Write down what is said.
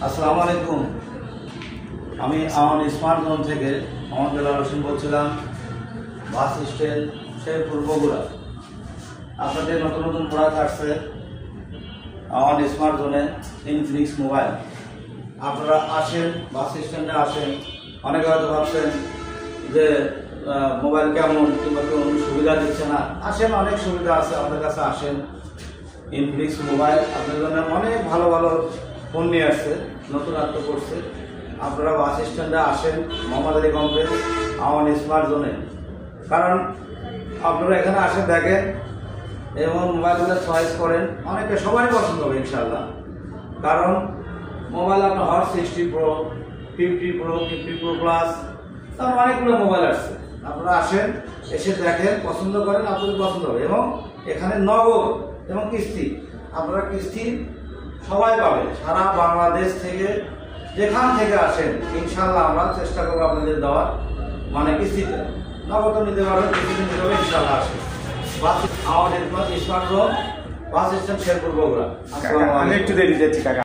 আসসালামু আলাইকুম। আমি আমার স্মার্টফোন থেকে মোহাম্মদ বেলাল হোসেন বলছিলাম, বাস স্ট্যান্ড শেরপুর বগুড়া। আপনাদের নতুন নতুন প্রোডাক্ট আসছে আমার স্মার্টফোনে, ইনফিনিক্স মোবাইল। আপনারা আসেন, বাস স্ট্যান্ডে আসেন। অনেকে হয়তো ভাবছেন যে মোবাইল কেমন কিংবা কোনো সুবিধা দিচ্ছে না। আসেন, অনেক সুবিধা আছে আমাদের কাছে। আসেন, ইনফিনিক্স মোবাইল আপনাদের জন্য অনেক ভালো ভালো ফোন নিয়ে আসছে, নতুনত্ব করছে। আপনারা বাস স্ট্যান্ডে আসেন, মোহাম্মদ আলী কমপ্লেক্স আমার স্মার্ট জোনে। কারণ আপনারা এখানে আসেন, দেখেন এবং মোবাইলগুলো চয়েস করেন। অনেকে সবাই পছন্দ হবে ইনশাআল্লাহ। কারণ মোবাইল আপনার hot 60 pro, 50 pro, 50 pro plus, তার অনেকগুলো মোবাইল আসছে। আপনারা আসেন, এসে দেখেন, পছন্দ করেন, আপনাদের পছন্দ হবে। এবং এখানে নগদ এবং কিস্তি, আপনারা কিস্তি সবাই পাবেন। সারা বাংলাদেশ থেকে যেখান থেকে আসেন ইনশাআল্লাহ আমরা চেষ্টা করবো আপনাদের দেওয়ার, মানে কিস্তিতে। নগদ নিতে পারবেন, কিস্তিতে নিতে পারবেন ইনশাআল্লাহ। আসেন আমাদের smartphone, bus stand Sherpur Bogura. একটু দেরি যাচ্ছি কাকা।